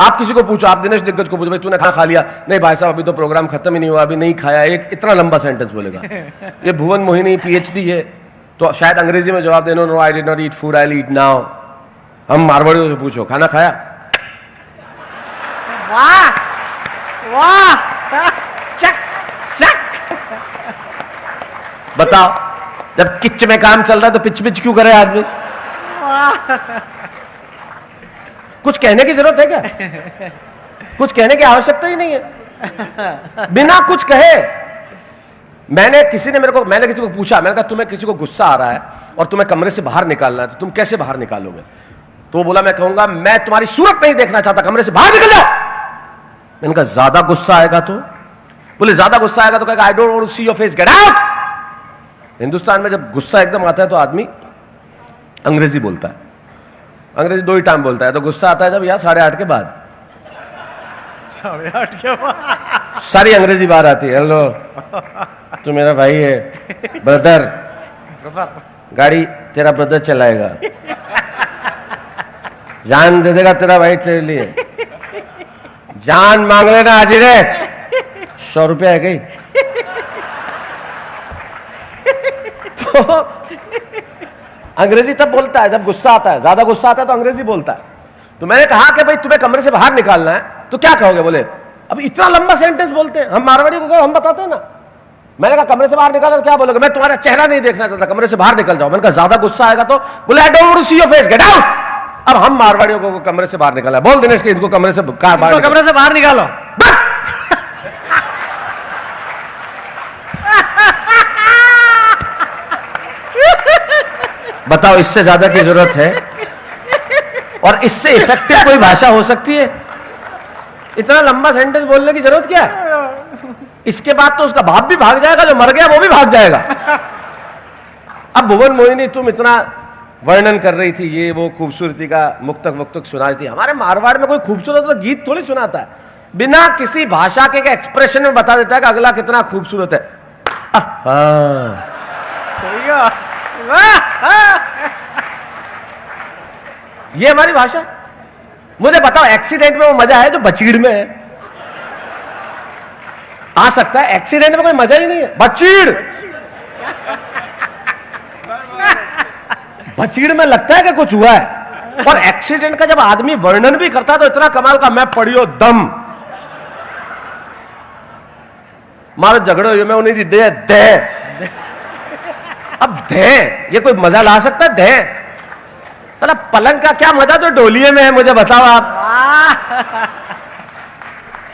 आप किसी को पूछो, आप दिनेश दिग्गज को पूछो, भाई तूने खाना खा लिया? नहीं भाई साहब अभी तो प्रोग्राम खत्म ही नहीं हुआ, अभी नहीं खाया। एक इतना लंबा सेंटेंस बोलेगा। ये भुवन मोहिनी पीएचडी है तो शायद अंग्रेजी में जवाब देना, no I did not eat food, I will eat now. हम मारवाड़ियों से पूछो, खाना खाया? वाह वाह, चक चक। बताओ, जब किच में काम चल रहा है तो पिच पिच क्यों करे आदमी? कुछ कहने की जरूरत है क्या? कुछ कहने की आवश्यकता ही नहीं है। बिना कुछ कहे मैंने किसी को पूछा, मैंने कहा तुम्हें किसी को गुस्सा आ रहा है और तुम्हें कमरे से बाहर निकालना है तो तुम कैसे बाहर निकालोगे? तो वो बोला मैं कहूंगा मैं तुम्हारी सूरत नहीं देखना चाहता, कमरे से बाहर निकल जाओ। मैंने कहा ज्यादा गुस्सा आएगा तो? बोले ज्यादा गुस्सा आएगा तो कहेगा I don't want to see your face, get out. Hindustan में जब गुस्सा एकदम आता है तो आदमी अंग्रेजी बोलता है। अंग्रेजी 2 ही टाइम बोलता है, तो गुस्सा आता है जब या 8:30 के बाद। 8:30 के बाद सारी अंग्रेजी बाहर आती है। हेलो, तू मेरा भाई है, ब्रदर, गाड़ी तेरा ब्रदर चलाएगा, जान दे देगा तेरा भाई तेरे लिए, जान मांग लेना आज रे, 100 रुपया है गई। तो अंग्रेजी तब बोलता है जब गुस्सा आता है, ज्यादा गुस्सा आता है तो अंग्रेजी बोलता है। तो मैंने कहा कि भाई तुम्हें कमरे से बाहर निकालना है तो क्या कहोगे? बोले अब इतना लंबा सेंटेंस बोलते हैं हम मारवाड़ी को, हम बताते हैं ना। मैंने कहा कमरे से बाहर निकालो तो क्या बोलोगे? मैं तुम्हारा चेहरा नहीं देखना चाहता, कमरे से बाहर निकल जाओ। मैंने कहा ज्यादा गुस्सा आएगा तो? बोले I don't want to see your face, get out. अब हम मारवाड़ियों को कमरे से बाहर निकाला। बोल दिनेश के इनको कमरे से बाहर निकालो। बताओ इससे ज्यादा की जरूरत है? और इससे इफेक्टिव कोई भाषा हो सकती है? इतना लंबा सेंटेंस बोलने की जरूरत क्या है? इसके बाद तो उसका बाप भी भाग जाएगा, जो मर गया वो भी भाग जाएगा। अब भुवन मोहिनी तुम इतना वर्णन कर रही थी, ये वो खूबसूरती का मुक्तक मुक्तक सुना रही थी। हमारे मारवाड़ में कोई खूबसूरत तो गीत थोड़ी सुनाता है, बिना किसी भाषा के एक्सप्रेशन में बता देता है कि अगला कितना खूबसूरत है। ये हमारी भाषा। मुझे बताओ एक्सीडेंट में वो मजा है जो बचीड़ में है? आ सकता है? एक्सीडेंट में कोई मजा ही नहीं है। बचीड़ में लगता है कि कुछ हुआ है, और एक्सीडेंट का जब आदमी वर्णन भी करता है तो इतना कमाल का, मैं पढ़ियो दम मारो झगड़ो मैं उन्हीं दी दे दे। अब दे ये कोई मजा ला सकता है? दे साला पलंग का क्या मजा जो डोलिये में है, मुझे बताओ आप।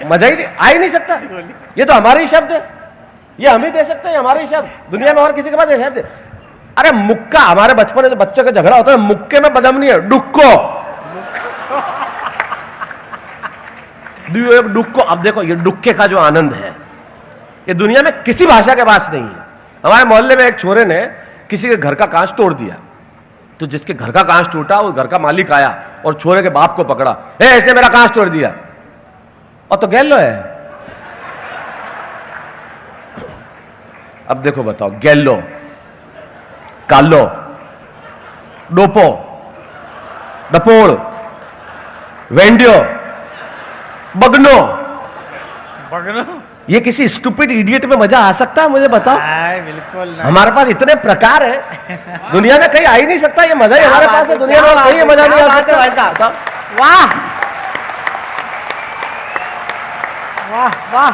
मजा ही आ ही नहीं सकता। ये तो हमारे ही शब्द है, ये हम ही दे सकते हैं, हमारे ही शब्द, दुनिया में और किसी के पास ये शब्द है। अरे मुक्का, हमारे बचपन में जो बच्चों का झगड़ा होता है, मुक्के में बदम नहीं है, डुक्को। डुक्को। अब देखो ये डुक्के का जो आनंद है ये दुनिया में किसी भाषा के पास नहीं है। हमारे मोहल्ले में एक छोरे ने किसी के घर का कांच तोड़ दिया, तो जिसके घर का कांच टूटा वो घर का मालिक आया और छोरे के बाप को पकड़ा, इसने मेरा कांच तोड़ दिया। और तो गैलो है। अब देखो बताओ, गैलो, कालो, डोपो, डपोड़, वेंडियो, बगनो, ये किसी स्टूपिड इडियट में मजा आ सकता है? मुझे बताओ। बिल्कुल नहीं। हमारे पास इतने प्रकार है, दुनिया में कहीं आ ही नहीं सकता ये मजा ही हमारे पास है। दुनिया में कहीं मजा नहीं आ सकता। वाह वाह वाह।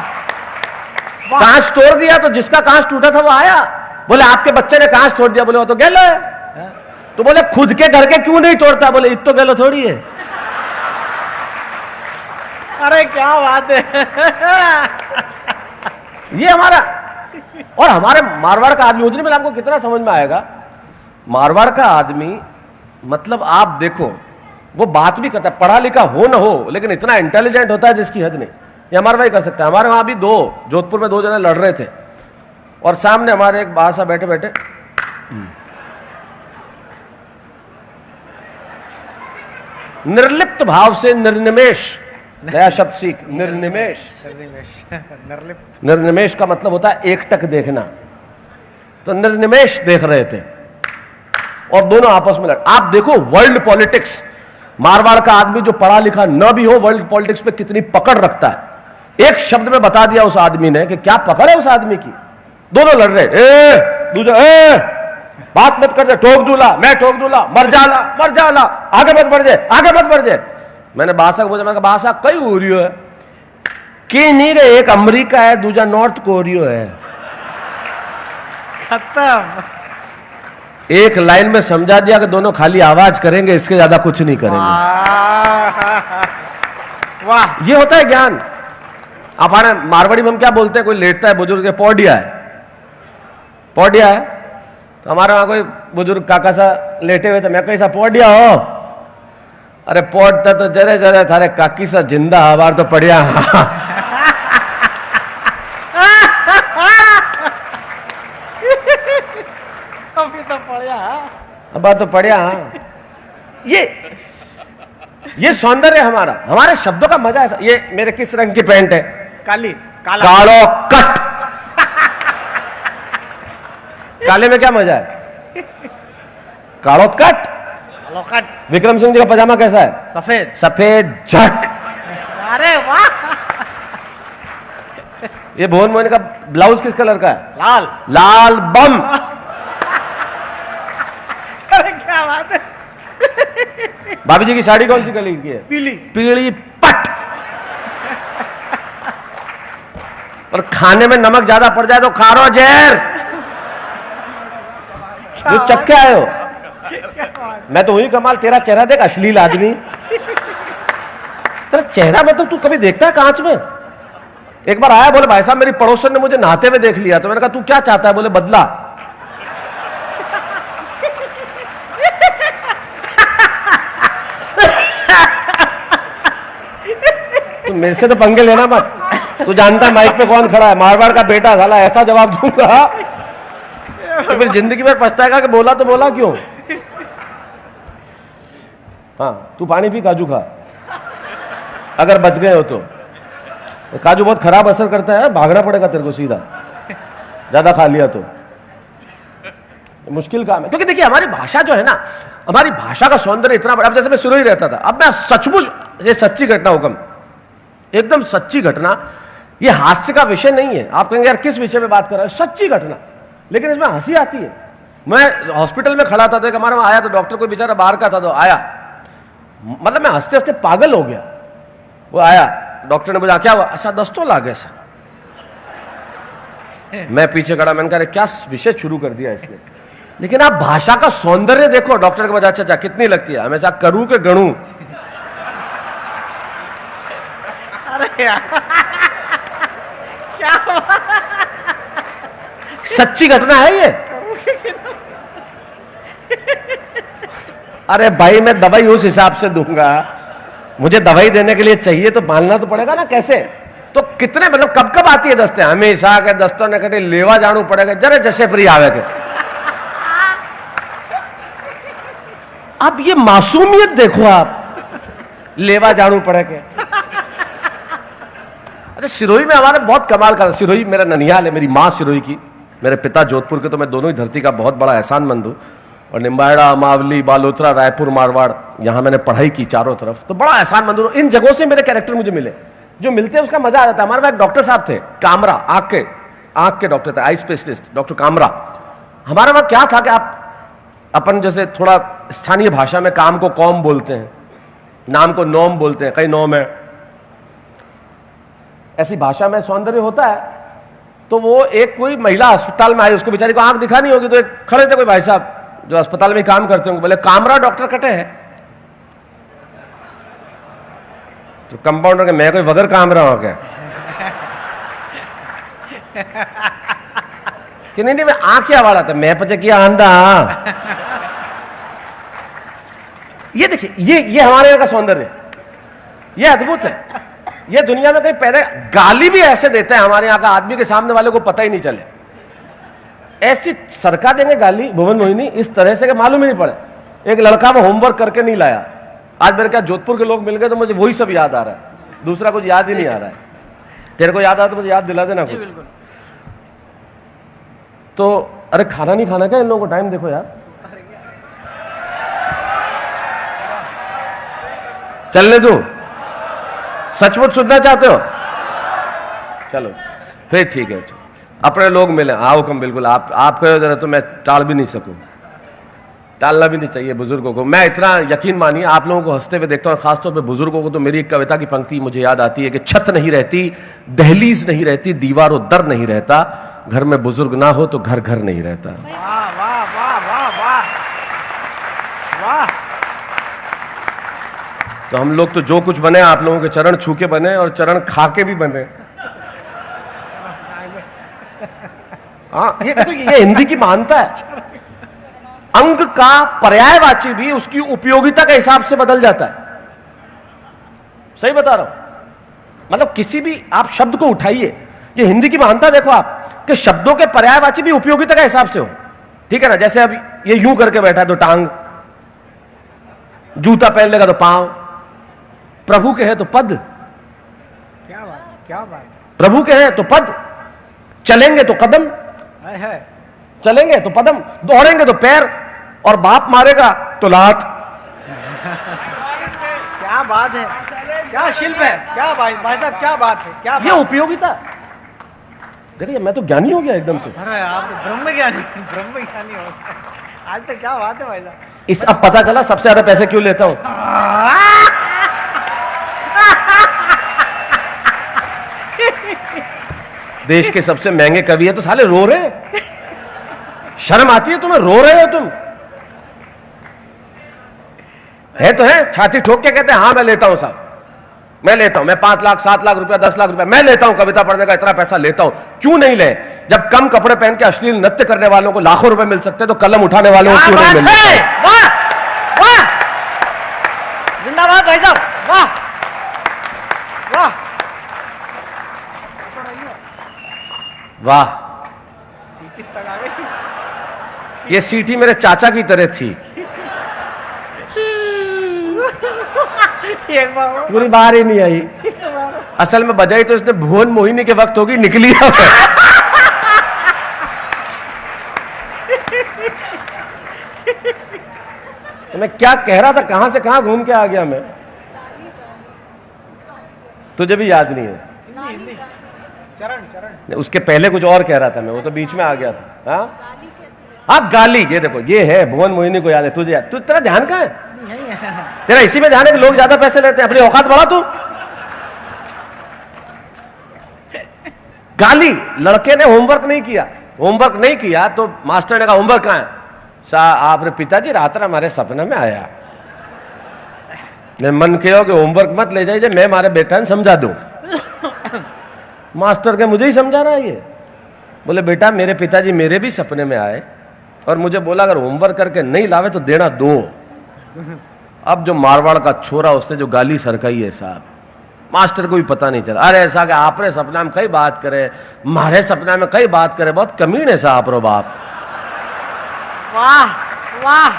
कांच तोड़ दिया तो जिसका कांच टूटा था वो आया, बोले आपके बच्चे ने कांच तोड़ दिया। बोले वो तो गैलो है। तो बोले खुद के घर के क्यों नहीं तोड़ता? बोले इत तो गैलो थोड़ी है। अरे क्या बात है। ये हमारा, और हमारे मारवाड़ का आदमी, उतने में आपको कितना समझ में आएगा। मारवाड़ का आदमी मतलब आप देखो, वो बात भी करता है, पढ़ा लिखा हो ना हो, लेकिन इतना इंटेलिजेंट होता है जिसकी हद नहीं। ये हमारे भाई कर सकता है। हमारे वहां भी जोधपुर में 2 जने लड़ रहे थे और सामने हमारे एक बासा बैठे बैठे निर्लिप्त भाव से निर्निमेष, नया शब्द सीख, निर्निमेष। निर्निमेष का मतलब होता है एकटक देखना। तो निर्निमेष देख रहे थे और दोनों आपस में लड़। आप देखो वर्ल्ड पॉलिटिक्स, मारवाड़ का आदमी जो पढ़ा लिखा न भी हो, वर्ल्ड पॉलिटिक्स पे कितनी पकड़ रखता है। एक शब्द में बता दिया उस आदमी ने कि क्या पकड़ है उस आदमी की। दोनों लड़ रहे, दूसरा बात मत कर दे, ठोक दूला, मैं ठोक दूला, मर जाला, आगे मत बढ़ जाए, आगे मत बढ़ जाए। मैंने बादशाह को बोला, मैं बादशाह कई हो रही है कि नहीं रे, एक अमेरिका है, दूसरा नॉर्थ कोरिया है। खत्म। एक लाइन में समझा दिया कि दोनों खाली आवाज करेंगे, इसके ज्यादा कुछ नहीं करेंगे। वाह, ये होता है ज्ञान। हमारे मारवाड़ी में हम क्या बोलते हैं, कोई लेटता है बुजुर्ग, पौडिया है, पौडिया है। तो हमारे वहां कोई बुजुर्ग काका सा लेटे हुए थे, मैं कैसा पौडिया हो, अरे पौडता तो जरे जरे थारे काकी सा जिंदा हवार तो पड़िया। अभी तो पढ़िया। अब तो पढ़िया। ये सौंदर्य हमारा, हमारे शब्दों का मजा है। ये मेरे किस रंग की पैंट है? काली, काला, कालो कट। काले में क्या मजा है? कालो कट। लोकट, विक्रम सिंह जी का पजामा कैसा है? सफेद, सफेद झक। अरे वाह, ये भुवन मोहन का ब्लाउज किस कलर का है? लाल, लाल बम। अरे क्या बात है। भाभी जी की साड़ी कौन सी कलर की है? पीली, पीली पट। और खाने में नमक ज्यादा पड़ जाए तो खारो जहर। जो चख के आए हो। मैं तो वही कमाल, तेरा चेहरा देख, अश्लील आदमी। तेरा चेहरा मतलब तू कभी देखता है कांच में? एक बार आया, बोले भाई साहब मेरी पड़ोसन ने मुझे नहाते हुए देख लिया। तो मैंने कहा तू क्या चाहता है? बोले बदला। तू मेरे से तो पंगे लेना मत। तू जानता है माइक पे कौन खड़ा है, मारवाड़ का बेटा। साला ऐसा जवाब दूंगा तो फिर जिंदगी में पछताएगा कि बोला तो बोला क्यों। हाँ, तू पानी पी, काजू खा, अगर बच गए हो तो। काजू बहुत खराब असर करता है, भागना पड़ेगा तेरे को सीधा, ज्यादा खा लिया तो। मुश्किल काम है, क्योंकि देखिए हमारी भाषा जो है ना, हमारी भाषा का सौंदर्य इतना बड़ा। अब जैसे मैं सिरोही रहता था, अब मैं सचमुच, ये सच्ची घटना हुक्म, एकदम सच्ची घटना, ये हास्य का विषय नहीं है। आप कहेंगे यार किस विषय में बात कर रहा है, सच्ची घटना, लेकिन इसमें हंसी आती है। मैं हॉस्पिटल में खड़ा था तो एक हमारे वहां आया, तो डॉक्टर कोई बेचारा बाहर का था, तो आया, मतलब मैं हंसते हंसते पागल हो गया। वो आया, डॉक्टर ने बोला क्या हुआ? अच्छा दस्तों ला गए सर। मैं पीछे खड़ा, मैंने कहा क्या विषय शुरू कर दिया इसने। लेकिन आप भाषा का सौंदर्य देखो। डॉक्टर के बजाय अच्छा कितनी लगती है, हमेशा करूं के गणू। अरे यार, क्या सच्ची घटना है ये। अरे भाई मैं दवाई उस हिसाब से दूंगा, मुझे दवाई देने के लिए चाहिए तो मानना तो पड़ेगा ना। कैसे? तो कितने, मतलब कब कब आती है दस्ते? हमेशा के दस्तों ने कटे लेवा जानू पड़ेगा, जरे जैसे फ्री आवे के। अब ये मासूमियत देखो आप, लेवा जानू पड़ेगा। अच्छा सिरोही में हमारे बहुत कमाल का, सिरोही मेरा ननिहाल है, मेरी माँ सिरोही की, मेरे पिता जोधपुर के, तो मैं दोनों ही धरती का बहुत बड़ा एहसानमंद हूँ। और निम्बाड़ा, मावली, बालोतरा, रायपुर, मारवाड़, यहाँ मैंने पढ़ाई की चारों तरफ, तो बड़ा एहसानमंद हूँ। इन जगहों से मेरे कैरेक्टर मुझे मिले, जो मिलते हैं उसका मजा आ जाता है। हमारे पास एक डॉक्टर साहब थे, कामरा, आंख के डॉक्टर थे, आई स्पेशलिस्ट डॉक्टर कामरा। हमारे वहां क्या था कि आप अपन जैसे थोड़ा स्थानीय भाषा में काम को कौम बोलते हैं, नाम को नोम बोलते हैं, कई नोम है, ऐसी भाषा में सौंदर्य होता है। तो वो एक कोई महिला अस्पताल में आई, उसको बेचारी को आंख दिखानी होगी, तो एक खड़े थे कोई भाई साहब जो अस्पताल में काम करते होंगे, बोले कामरा डॉक्टर कटे हैं। तो कंपाउंडर के, मैं कोई वगर कामरा हो क्या? कि नहीं मैं आंख क्या वाला था, मैं पचे किया आंधा। ये देखिए, ये हमारे यहाँ का सौंदर्य, ये अद्भुत है। ये दुनिया में कहीं पैदा, गाली भी ऐसे देता है हमारे यहाँ का आदमी के सामने वाले को पता ही नहीं चले। ऐसी सरका देंगे गाली भुवन मोहिनी इस तरह से कि मालूम ही नहीं पड़े। एक लड़का वो होमवर्क करके नहीं लाया, आज मेरे क्या जोधपुर के लोग मिल गए तो मुझे वही सब याद आ रहा है, दूसरा कुछ याद ही नहीं आ रहा है। तेरे को याद आ तो मुझे याद दिला देना कुछ। तो अरे खाना नहीं खाना क्या इन लोगों को? टाइम देखो यार। चलने दूं? सचमुच सुनना चाहते हो? चलो फिर ठीक है, अपने लोग मिले, आओ कम, बिल्कुल आप कहो जरा तो मैं टाल भी नहीं सकूं, टालना भी नहीं चाहिए बुजुर्गों को। मैं इतना यकीन मानिए आप लोगों को हंसते हुए देखता हूँ, खासतौर पे बुजुर्गों को, तो मेरी एक कविता की पंक्ति मुझे याद आती है कि छत नहीं रहती, दहलीज नहीं रहती, दीवारों दर नहीं रहता, घर में बुजुर्ग ना हो तो घर घर नहीं रहता। वाह वाह वाह वाह वाह वाह। तो हम लोग तो जो कुछ बने आप लोगों के चरण छू के बने और चरण खा के भी बने। हाँ, ये हिंदी की महानता है। अंग का पर्यायवाची भी उसकी उपयोगिता के हिसाब से बदल जाता है। सही बता रहा हूं, मतलब किसी भी आप शब्द को उठाइए, ये हिंदी की महानता देखो आप कि शब्दों के पर्यायवाची भी उपयोगिता के हिसाब से हो। ठीक है ना, जैसे अब ये यूं करके बैठा है तो टांग, जूता पहन लेगा तो पांव, प्रभु के है तो पद, क्या बात है, क्या बात है। प्रभु के है तो पद, चलेंगे तो कदम, है चलेंगे तो पदम, दौड़ेंगे तो पैर, और बाप मारेगा तो लात। क्या बात है, क्या शिल्प है, क्या भाई साहब, क्या बात है, क्या ये उपयोगिता। देखिए मैं तो ज्ञानी हो गया एकदम से। अरे आप तो ब्रह्म ज्ञानी हो गए। आज तो क्या बात है भाई साहब। इस अब पता चला सबसे ज्यादा पैसे क्यों लेता हूं। देश के सबसे महंगे कवि है तो साले रो रहे हैं, शर्म आती है तुम्हें, रो रहे हो तुम। है तो है, छाती ठोक के कहते हैं हाँ मैं लेता हूं साहब, मैं लेता हूं, मैं 5 लाख 7 लाख रुपया 10 लाख रुपया मैं लेता हूं, कविता पढ़ने का इतना पैसा लेता हूं। क्यों नहीं ले? जब कम कपड़े पहन के अश्लील नृत्य करने वालों को लाखों रुपए मिल सकते तो कलम उठाने वालों को क्यों नहीं मिल सकते? वाह वाह, जिंदाबाद भाई साहब, वाह वाह वाह। सीटी तक आ गई। ये सीटी मेरे चाचा की तरह थी, एक बार और। पूरी बार ही नहीं आई। असल में बजाई तो इसने भुवन मोहिनी के वक्त होगी, निकली है। तो मैं क्या कह रहा था, कहां से कहां घूम के आ गया मैं, तुझे भी याद नहीं है। हिंदी चरण उसके पहले कुछ और कह रहा था मैं, वो तो बीच में आ गया था। हाँ हाँ, गाली, ये देखो ये है, भुवन मोहिनी को याद है, तुझे याद, तू तेरा ध्यान कहां है? तेरा इसी में ध्यान है कि लोग ज्यादा पैसे लेते हैं, अपनी औकात बढ़ा तू। गाली, लड़के ने होमवर्क नहीं किया, होमवर्क नहीं किया तो मास्टर ने कहा होमवर्क कहां है? आपने पिताजी रात हमारे सपने में आया, ने मन किया कि होमवर्क मत ले जाइए, मैं हमारे बेटा ने समझा दूं। मास्टर के मुझे ही समझाना है ये? बोले बेटा मेरे पिताजी मेरे भी सपने में आए और मुझे बोला अगर होमवर्क करके नहीं लावे तो देना 2। अब जो मारवाड़ का छोरा उसने जो गाली सरकाई है साहब, मास्टर को भी पता नहीं चला। अरे ऐसा कि आपरे सपना में कई बात करे, मारे सपना में कई बात करे, बहुत कमीन है साहब रो बाप। वाह वाह,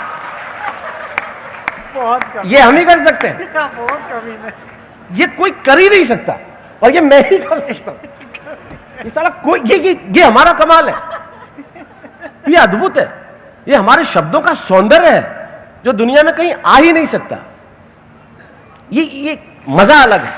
बहुत कम, ये हम ही कर सकते हैं, बहुत कमी है। ये कोई कर ही नहीं सकता और ये मैं ही कर सकता हूं। ये साला कोई, ये हमारा कमाल है, ये अद्भुत है, ये हमारे शब्दों का सौंदर्य है जो दुनिया में कहीं आ ही नहीं सकता। ये मजा अलग है।